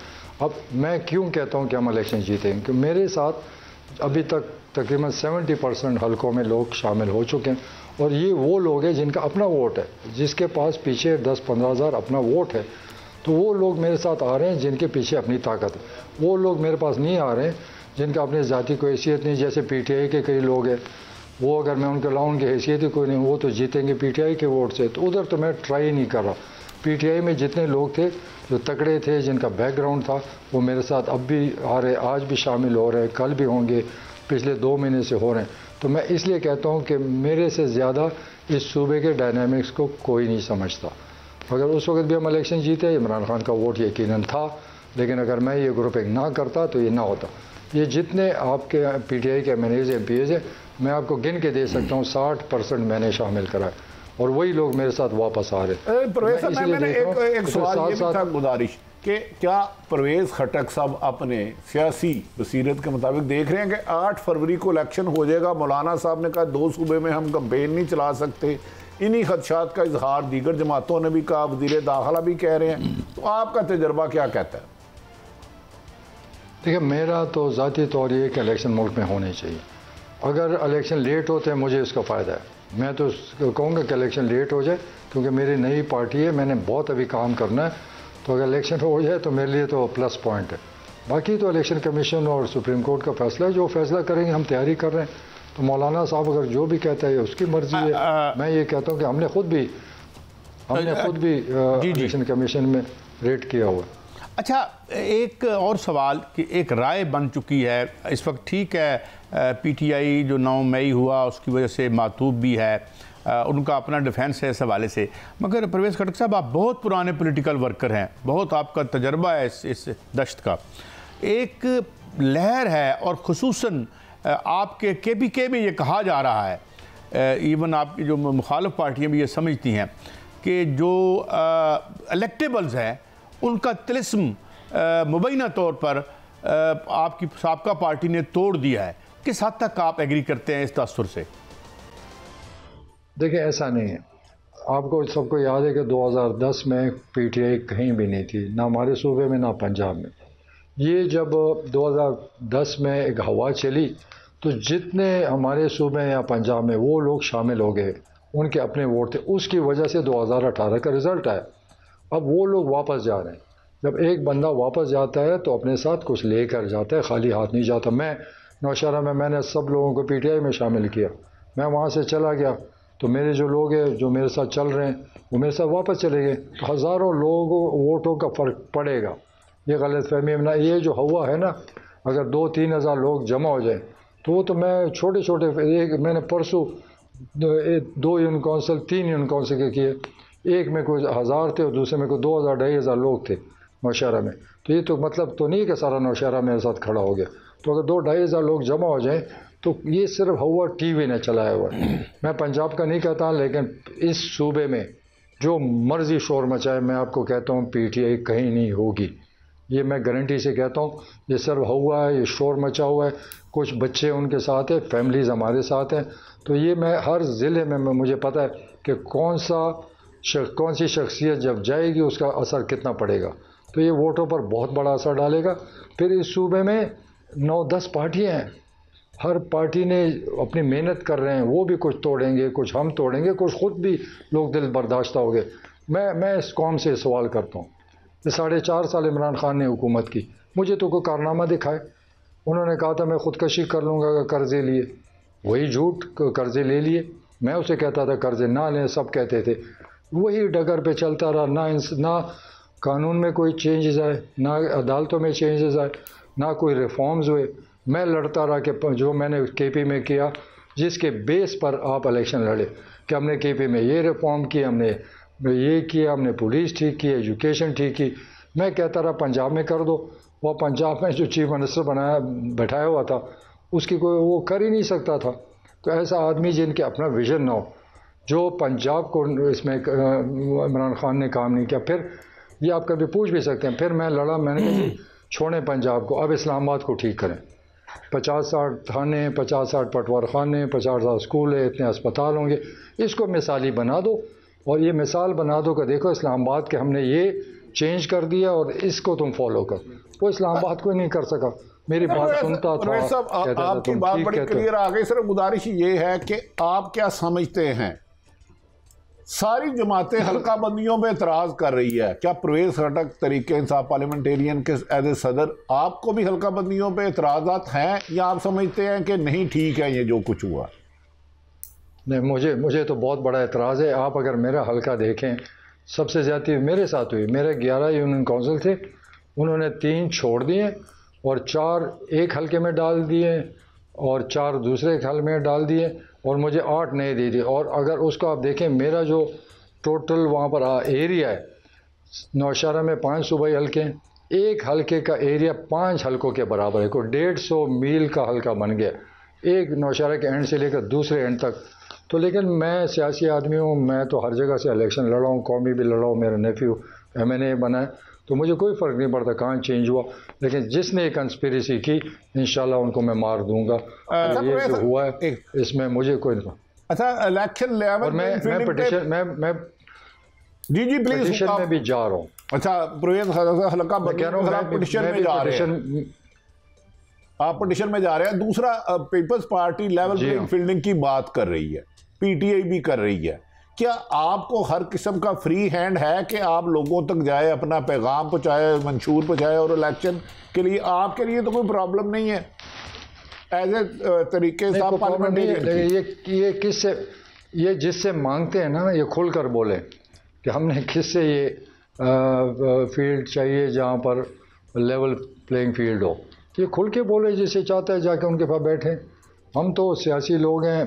अब मैं क्यों कहता हूँ कि हम इलेक्शन जीते हैं? क्योंकि मेरे साथ अभी तक तकरीबन 70% हलकों में लोग शामिल हो चुके हैं, और ये वो लोग हैं जिनका अपना वोट है, जिसके पास पीछे 10-15 हज़ार अपना वोट है। तो वो लोग मेरे साथ आ रहे हैं जिनके पीछे अपनी ताकत है। वो लोग मेरे पास नहीं आ रहे हैं जिनका अपनी ज़ाती कोई हैसियत नहीं। जैसे PTI के कई लोग हैं, वो अगर मैं उनको लाऊं उनकी हैसियत ही कोई नहीं, वो तो जीतेंगे PTI के वोट से। तो उधर तो मैं ट्राई नहीं कर रहा। PTI में जितने लोग थे जो तकड़े थे, जिनका बैकग्राउंड था, वो मेरे साथ अब भी आ रहे, आज भी शामिल हो रहे हैं, कल भी होंगे, पिछले 2 महीने से हो रहे हैं। तो मैं इसलिए कहता हूँ कि मेरे से ज़्यादा इस सूबे के डायनामिक्स को कोई नहीं समझता। अगर उस वक्त भी हम इलेक्शन जीते, इमरान खान का वोट यकीनन था, लेकिन अगर मैं ये ग्रुपिंग ना करता तो ये ना होता। ये जितने आपके PTI के MNAs MPs हैं, मैं आपको गिन के दे सकता हूँ, 60% मैंने शामिल करा, और वही लोग मेरे साथ वापस आ रहे। प्रोफेसर मैंने एक सवाल ये भी था, गुजारिश कि क्या परवेज़ खटक साहब अपने सियासी बसीरत के मुताबिक देख रहे हैं कि 8 फरवरी को इलेक्शन हो जाएगा? मौलाना साहब ने कहा 2 सूबे में हम कैंपेन नहीं चला सकते। इन्हीं खदशात का इजहार दीगर जमातों ने भी कहा, वज़ीर दाखिला भी कह रहे हैं। तो आपका तजर्बा क्या कहता है? देखिए, मेरा तो ज़ाती तौर ये कि इलेक्शन मुल्क में होने चाहिए। अगर इलेक्शन लेट होते हैं मुझे इसका फ़ायदा है। मैं तो कहूँगा कि इलेक्शन लेट हो जाए, क्योंकि मेरी नई पार्टी है, मैंने बहुत अभी काम करना है। तो अगर इलेक्शन हो जाए तो मेरे लिए तो प्लस पॉइंट है। बाकी तो इलेक्शन कमीशन और सुप्रीम कोर्ट का फैसला है, जो फैसला करेंगे। हम तैयारी कर रहे हैं। तो मौलाना साहब अगर जो भी कहता है उसकी मर्जी है। मैं ये कहता हूँ कि हमने खुद भी इलेक्शन कमीशन में रेड किया हुआ है। अच्छा, एक और सवाल कि एक राय बन चुकी है इस वक्त, ठीक है, PTI जो 9 मई हुआ उसकी वजह से मातूब भी है, उनका अपना डिफेंस है इस हवाले से। मगर परवेज़ खटक साहब, आप बहुत पुराने पॉलिटिकल वर्कर हैं, बहुत आपका तजर्बा है इस दश्त का। एक लहर है, और ख़ुसूसन आपके KPK में ये कहा जा रहा है, इवन आपकी जो मुखालिफ पार्टियाँ भी ये समझती हैं कि जो इलेक्टेबल्स हैं उनका तिलिस्म मुबैना तौर पर आपकी साबका पार्टी ने तोड़ दिया है। किस हद तक आप एग्री करते हैं इस तासुर से? देखिए, ऐसा नहीं है। आपको सबको याद है कि 2010 में PTI कहीं भी नहीं थी, ना हमारे सूबे में ना पंजाब में। ये जब 2010 में एक हवा चली तो जितने हमारे सूबे या पंजाब में वो लोग शामिल हो गए, उनके अपने वोट थे, उसकी वजह से 2018 का रिज़ल्ट आया। अब वो लोग वापस जा रहे हैं। जब एक बंदा वापस जाता है तो अपने साथ कुछ लेकर जाता है, खाली हाथ नहीं जाता। मैं नौशहरा में मैंने सब लोगों को PTI में शामिल किया। मैं वहाँ से चला गया तो मेरे जो लोग हैं जो मेरे साथ चल रहे हैं वो मेरे साथ वापस चले गए। तो हज़ारों लोगों वोटों का फ़र्क पड़ेगा। ये गलत फहमी ना, ये जो हुआ है ना, अगर 2-3 हज़ार लोग जमा हो जाए तो मैं छोटे मैंने परसों 2 यूनियन काउंसिल 3 यूनियन काउंसिल के किए। एक में कोई 1000 थे और दूसरे में कोई 2000-2500 लोग थे नौशहरा में। तो ये तो मतलब तो नहीं कि सारा नौशहरा मेरे साथ खड़ा हो गया। तो अगर 2-2500 लोग जमा हो जाएं तो ये सिर्फ हुआ टीवी ने चलाया हुआ है। मैं पंजाब का नहीं कहता, लेकिन इस सूबे में जो मर्जी शोर मचाए, मैं आपको कहता हूँ पीटीआई कहीं नहीं होगी, ये मैं गारंटी से कहता हूँ। ये सिर्फ हुआ है, ये शोर मचा हुआ है, कुछ बच्चे उनके साथ हैं, फैमिलीज़ हमारे साथ हैं। तो ये मैं हर ज़िले में मुझे पता है कि कौन सी शख्सियत जब जाएगी उसका असर कितना पड़ेगा। तो ये वोटों पर बहुत बड़ा असर डालेगा। फिर इस सूबे में 9-10 पार्टियाँ हैं, हर पार्टी ने अपनी मेहनत कर रहे हैं, वो भी कुछ तोड़ेंगे, कुछ हम तोड़ेंगे, कुछ ख़ुद भी लोग दिल बर्दाश्त हो गए। मैं इस कौम से सवाल करता हूँ, 4.5 साल इमरान खान ने हुकूमत की, मुझे तो कोई कारनामा दिखाए। उन्होंने कहा था मैं ख़ुदकशी कर लूँगा अगर कर्ज़े लिए, वही झूठ, कर्ज़े ले लिए। मैं उसे कहता था कर्ज़े ना लें, सब कहते थे, वही डगर पे चलता रहा। ना कानून में कोई चेंजेस आए, ना अदालतों में चेंजेस आए, ना कोई रिफॉर्म्स हुए। मैं लड़ता रहा कि जो मैंने केपी में किया, जिसके बेस पर आप इलेक्शन लड़े कि हमने केपी में ये रिफॉर्म की, हमने ये किया, हमने पुलिस ठीक की, एजुकेशन ठीक की। मैं कहता रहा पंजाब में कर दो। वह पंजाब में जो चीफ मिनिस्टर बैठाया हुआ था, उसकी कोई वो कर ही नहीं सकता था। तो ऐसा आदमी जिनके अपना विजन ना हो, जो पंजाब को इसमें इमरान खान ने काम नहीं किया। फिर ये आप कभी पूछ भी सकते हैं, फिर मैं लड़ा, मैंने कहा छोड़ें पंजाब को, अब इस्लामाबाद को ठीक करें। 50-60 थाने, 50-60 पटवार खाने, 50-60 स्कूल है, इतने अस्पताल होंगे, इसको मिसाली बना दो। और ये मिसाल बना दो कि देखो इस्लामाबाद के हमने ये चेंज कर दिया और इसको तुम फॉलो कर। वो इस्लामाबाद को नहीं कर सका, मेरी बात सुनता था, आपकी बात बड़ी क्लियर आ गई। सिर्फ गुजारिश ये है कि आप क्या समझते हैं, सारी जमातें हल्का बंदियों पे एतराज़ कर रही है, क्या परवेज़ खटक तरीके इंसाफ पार्लियामेंटेरियन के एज ए सदर आपको भी हल्का बंदियों पे एतराज़ात हैं, या आप समझते हैं कि नहीं ठीक है ये जो कुछ हुआ? नहीं, मुझे तो बहुत बड़ा एतराज़ है। आप अगर मेरा हल्का देखें, सबसे ज़्यादा मेरे साथ हुई। मेरे 11 यूनियन काउंसिल थे, उन्होंने 3 छोड़ दिए और 4 एक हल्के में डाल दिए और 4 दूसरे हल्के में डाल दिए और मुझे 8 नए दे दिए। और अगर उसको आप देखें, मेरा जो टोटल वहाँ पर एरिया है, नौशहरा में 5 सूबाई हल्के हैं, एक हल्के का एरिया 5 हल्कों के बराबर है। कोई 150 मील का हल्का बन गया, एक नौशहरा के एंड से लेकर दूसरे एंड तक। तो लेकिन मैं सियासी आदमी हूँ, मैं तो हर जगह से इलेक्शन लड़ा हूँ, कौमी भी लड़ा हूँ, मेरा नेफ्यू MNA बना है, तो मुझे कोई फ़र्क नहीं पड़ता कहाँ चेंज हुआ। लेकिन जिसने कंस्पिरेसी की, इंशाल्लाह उनको मैं मार दूंगा। ये जो हुआ है इसमें मुझे कोई नहीं। अच्छा, इलेक्शन लेवल मैं पिटीशन जी प्लीज पिटीशन में भी जा रहा हूँ। अच्छा, हल्का पिटीशन में जा रहे हैं, आप पिटीशन में जा रहे हैं। दूसरा, people's party level playing fielding की बात कर रही है, PTI भी कर रही है। क्या आपको हर किस्म का फ्री हैंड है कि आप लोगों तक जाए, अपना पैगाम पहुँचाए, मंशूर पहुँचाए, और इलेक्शन के लिए आपके लिए तो कोई प्रॉब्लम नहीं है एज ए तरीके से? ये किससे, ये जिससे मांगते हैं ना, ये खुल कर बोले कि हमने किससे ये फील्ड चाहिए जहाँ पर लेवल प्लेइंग फील्ड हो। ये खुल के बोले, जिसे चाहता है जाके उनके पास बैठे। हम तो सियासी लोग हैं।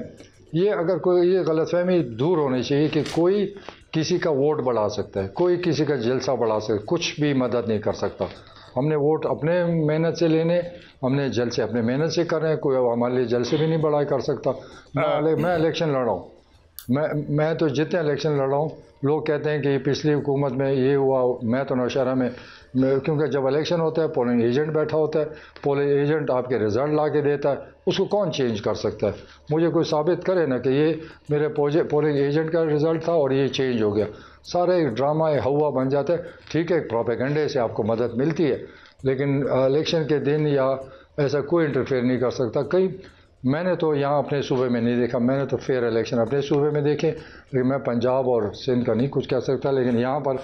ये अगर कोई ये गलतफहमी दूर होनी चाहिए कि कोई किसी का वोट बढ़ा सकता है, कोई किसी का जलसा बढ़ा सकता है, कुछ भी मदद नहीं कर सकता। हमने वोट अपने मेहनत से लेने, हमने जलसे अपने मेहनत से कर रहे हैं, कोई हमारे लिए जलसे भी नहीं बढ़ा कर सकता। मैं इलेक्शन लड़ रहा हूँ, मैं तो जितने इलेक्शन लड़ रहा हूँ, लोग कहते हैं कि पिछली हुकूमत में ये हुआ। मैं तो नौशहरा में, क्योंकि जब इलेक्शन होता है पोलिंग एजेंट बैठा होता है, पोलिंग एजेंट आपके रिज़ल्ट ला के देता है, उसको कौन चेंज कर सकता है? मुझे कोई साबित करे ना कि ये मेरे पोलिंग एजेंट का रिज़ल्ट था और ये चेंज हो गया। सारे ड्रामा हवा बन जाता है। ठीक है, प्रोपेगेंडे से आपको मदद मिलती है, लेकिन इलेक्शन के दिन या ऐसा कोई इंटरफेयर नहीं कर सकता। कई मैंने तो यहाँ अपने सूबे में नहीं देखा, मैंने तो फेयर इलेक्शन अपने सूबे में देखे, लेकिन मैं पंजाब और सिंध का नहीं कुछ कह सकता। लेकिन यहाँ पर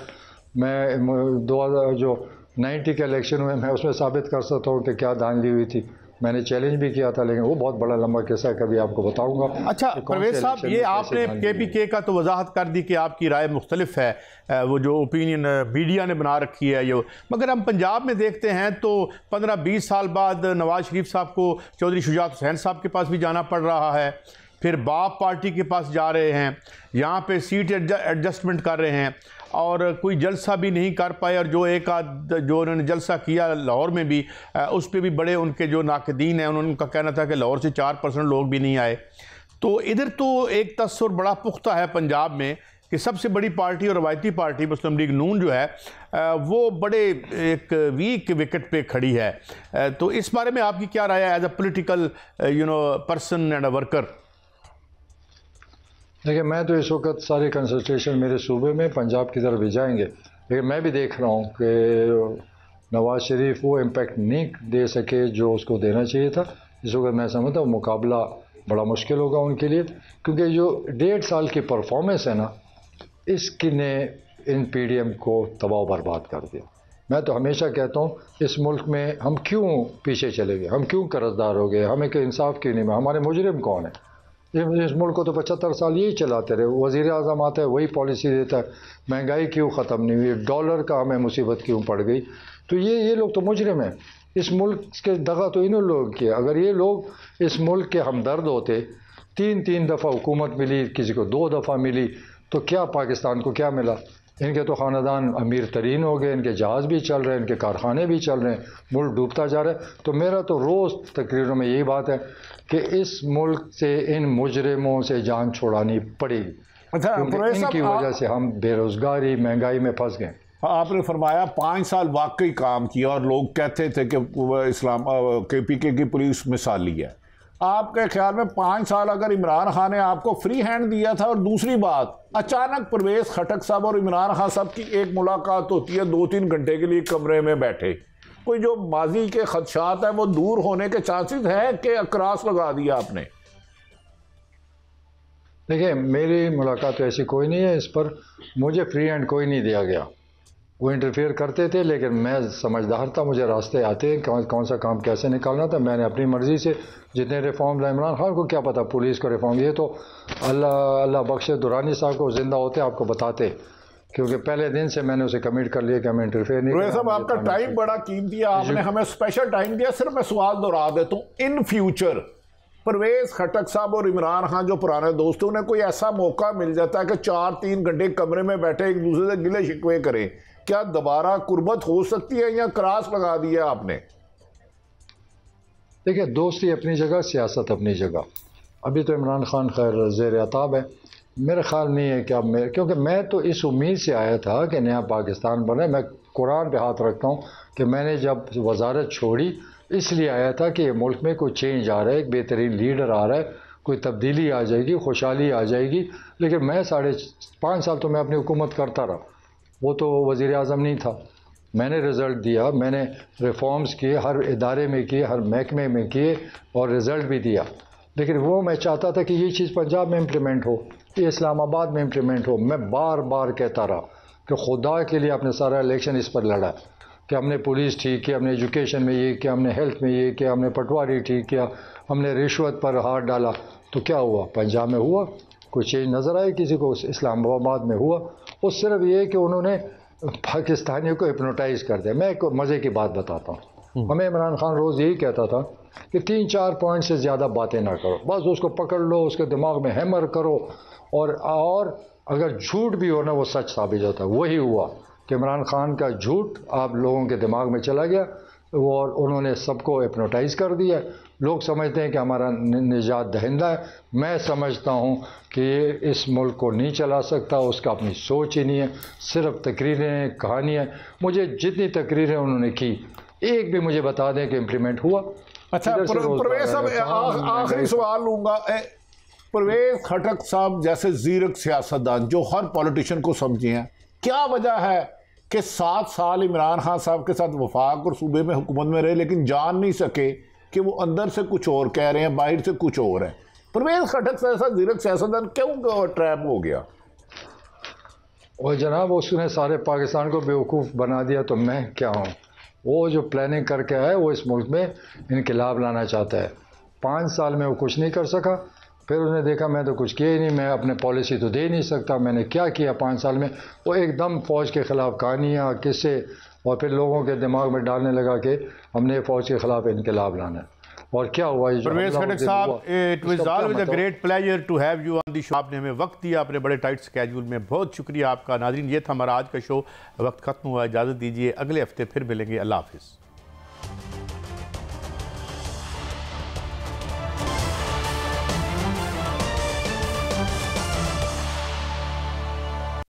मैं 90 के इलेक्शन हुए, मैं उसमें साबित कर सकता हूँ कि क्या धांधली हुई थी। मैंने चैलेंज भी किया था, लेकिन वो बहुत बड़ा लंबा किस्सा है, कभी आपको बताऊंगा। अच्छा परवेज साहब, ये आपने KPK का तो वजाहत कर दी कि आपकी राय मुख्तलिफ है, वो जो ओपिनियन मीडिया ने बना रखी है ये, मगर हम पंजाब में देखते हैं तो 15-20 साल बाद नवाज शरीफ साहब को चौधरी शुजात हुसैन साहब के पास भी जाना पड़ रहा है, फिर बाप पार्टी के पास जा रहे हैं, यहाँ पे सीट एडजस्टमेंट कर रहे हैं। और कोई जलसा भी नहीं कर पाए, और जो एक आध जो उन्होंने जलसा किया लाहौर में भी, उस पर भी बड़े उनके जो नाकदीन हैं उनका कहना था कि लाहौर से 4% लोग भी नहीं आए। तो इधर तो एक तस्वर बड़ा पुख्ता है पंजाब में कि सबसे बड़ी पार्टी और रवायती पार्टी मुस्लिम लीग नून जो है वो बड़े एक वीक विकेट पे खड़ी है। तो इस बारे में आपकी क्या राय है as a political person and a worker? देखिए, मैं तो इस वक्त सारे कंसल्टेशन मेरे सूबे में पंजाब की तरफ भी जाएंगे, लेकिन मैं भी देख रहा हूँ कि नवाज शरीफ वो इम्पेक्ट नहीं दे सके जो उसको देना चाहिए था। इस वक्त मैं समझता हूँ मुकाबला बड़ा मुश्किल होगा उनके लिए, क्योंकि जो 1.5 साल की परफॉर्मेंस है ना, इसकी ने इन पीडीएम को तबाह बर्बाद कर दिया। मैं तो हमेशा कहता हूँ इस मुल्क में हम क्यों पीछे चले गए, हम क्यों कर्जदार हो गए, हमें कोई इंसाफ क्यों नहीं मिला, हमारे मुजरिम कौन है? इस मुल्क को तो 75 साल यही चलाते रहे। वज़ीर आज़म आता है वही पॉलिसी देता है, महंगाई क्यों ख़त्म नहीं हुई, डॉलर का हमें मुसीबत क्यों पड़ गई? तो ये लोग तो मुजरिम हैं। इस मुल्क के दगा तो इन्होंने लोग किया। अगर ये लोग इस मुल्क के हमदर्द होते, 3 दफ़ा हुकूमत मिली, किसी को 2 दफ़ा मिली, तो क्या पाकिस्तान को क्या मिला? इनके तो ख़ानदान अमीर तरीन हो गए, इनके जहाज़ भी चल रहे हैं, इनके कारखाने भी चल रहे हैं, मुल्क डूबता जा रहा है। तो मेरा तो रोज़ तकरीरों में यही बात है कि इस मुल्क से इन मुजरिमों से जान छुड़ानी पड़ेगी। अच्छा, क्योंकि इनकी वजह से हम बेरोज़गारी महंगाई में फंस गए। आपने फरमाया 5 साल वाकई काम किया और लोग कहते थे कि इस्लाम KPK की पुलिस मिसाली है। आपके ख्याल में 5 साल अगर इमरान खान ने आपको फ्री हैंड दिया था? और दूसरी बात, अचानक परवेज़ खटक साहब और इमरान खान साहब की एक मुलाकात होती है 2-3 घंटे के लिए कमरे में बैठे, कोई जो माजी के खदशात हैं वो दूर होने के चांसेस हैं कि अकरास लगा दिया आपने? देखिए, मेरी मुलाकात तो ऐसी कोई नहीं है, इस पर मुझे फ्री हैंड कोई नहीं दिया गया। वो इंटरफेयर करते थे, लेकिन मैं समझदार था, मुझे रास्ते आते हैं कौन सा काम कैसे निकालना था। मैंने अपनी मर्ज़ी से जितने रिफॉर्म लाए, इमरान खान को क्या पता पुलिस को रिफॉर्म, ये तो अल्लाह बख्शे दुरानी साहब को जिंदा होते आपको बताते, क्योंकि पहले दिन से मैंने उसे कमिट कर लिया कि हमें इंटरफेयर नहीं करना। साहब, आपका टाइम बड़ा कीमती है, आपने हमें स्पेशल टाइम दिया। सिर्फ मैं सवाल दोहरा देता हूँ, इन फ्यूचर परवेज़ खटक साहब और इमरान खान जो पुराने दोस्तों ने कोई ऐसा मौका मिल जाता है कि 4-3 घंटे कमरे में बैठे एक दूसरे से गिले शिकवे करें, क्या दोबारा कुर्बत हो सकती है या क्रॉस लगा दिया आपने? देखिए, दोस्ती अपनी जगह, सियासत अपनी जगह। अभी तो इमरान खान खैर ज़ेर अताब है, मेरा ख्याल नहीं है कि अब क्योंकि मैं तो इस उम्मीद से आया था कि नया पाकिस्तान बने। मैं कुरान पे हाथ रखता हूँ कि मैंने जब वजारत छोड़ी इसलिए आया था कि मुल्क में कोई चेंज आ रहा है, एक बेहतरीन लीडर आ रहा है, कोई तब्दीली आ जाएगी, खुशहाली आ जाएगी। लेकिन मैं 5.5 साल तो मैं अपनी हुकूमत करता रहा, वो तो वज़ीर आज़म नहीं था। मैंने रिज़ल्ट दिया, मैंने रिफॉर्म्स किए, हर इदारे में किए, हर महकमे में किए और रिज़ल्ट भी दिया। लेकिन वो मैं चाहता था कि ये चीज़ पंजाब में इम्प्लीमेंट हो, ये इस्लामाबाद में इम्प्लीमेंट हो। मैं बार बार कहता रहा कि खुदा के लिए अपने सारा इलेक्शन इस पर लड़ा कि हमने पुलिस ठीक किया, हमने एजुकेशन में ये किया, हमने हेल्थ में ये किया, हमने पटवारी ठीक किया, हमने रिश्वत पर हाथ डाला। तो क्या हुआ? पंजाब में हुआ कोई चेंज नज़र आए किसी को? इस्लामाबाद में हुआ? वो सिर्फ ये कि उन्होंने पाकिस्तानियों को हिप्नोटाइज़ कर दिया। मैं एक मज़े की बात बताता हूँ, हमें इमरान खान रोज़ यही कहता था कि 3-4 पॉइंट से ज़्यादा बातें ना करो, बस उसको पकड़ लो, उसके दिमाग में हैमर करो, और अगर झूठ भी हो ना वो सच साबित होता है। वही हुआ कि इमरान खान का झूठ आप लोगों के दिमाग में चला गया और उन्होंने सबको हिप्नोटाइज़ कर दिया। लोग समझते हैं कि हमारा निजात दहिंदा है। मैं समझता हूँ कि इस मुल्क को नहीं चला सकता, उसका अपनी सोच ही नहीं है, सिर्फ तकरीरें, कहानियाँ। मुझे जितनी तकरीरें उन्होंने की, एक भी मुझे बता दें कि इम्प्लीमेंट हुआ। अच्छा, परवेज़ साहब, आखिरी सवाल लूँगा। परवेज़ खटक साहब जैसे ज़ीरक सियासतदान जो हर पॉलिटिशियन को समझे हैं, क्या वजह है कि 7 साल इमरान खान साहब के साथ वफाक और सूबे में हुकूमत में रहे, लेकिन जान नहीं सके कि वो अंदर से कुछ और कह रहे हैं, बाहर से कुछ और है? परवेज़ खटक से ऐसा ज़ीरक सियासतदान क्यों ट्रैप हो गया? और जनाब, उसने सारे पाकिस्तान को बेवकूफ़ बना दिया, तो मैं क्या हूँ? वो जो प्लानिंग करके आया वो इस मुल्क में इनकलाब लाना चाहता है। 5 साल में वो कुछ नहीं कर सका, फिर उसने देखा मैं तो कुछ किया ही नहीं, मैं अपने पॉलिसी तो दे नहीं सकता, मैंने क्या किया 5 साल में? वो एकदम फ़ौज के ख़िलाफ़ कहानियाँ, किस्से, और फिर लोगों के दिमाग में डालने लगा कि हमने फ़ौज के ख़िलाफ़ इनकलाब लाना है। और क्या हुआ ये जो परवेज हमला खटक उस दिन साहब, हुआ, इट वाज इसका क्या ऑलवेज अ मतलब? Great pleasure to have you on the show. आपने हमें वक्त दिया, आपने बड़े टाइट स्केड्यूल में, बहुत शुक्रिया आपका। नाज़रीन, ये था हमारा आज का शो, वक्त खत्म हुआ, इजाज़त दीजिए, अगले हफ्ते फिर मिलेंगे। अल्लाह हाफिज़।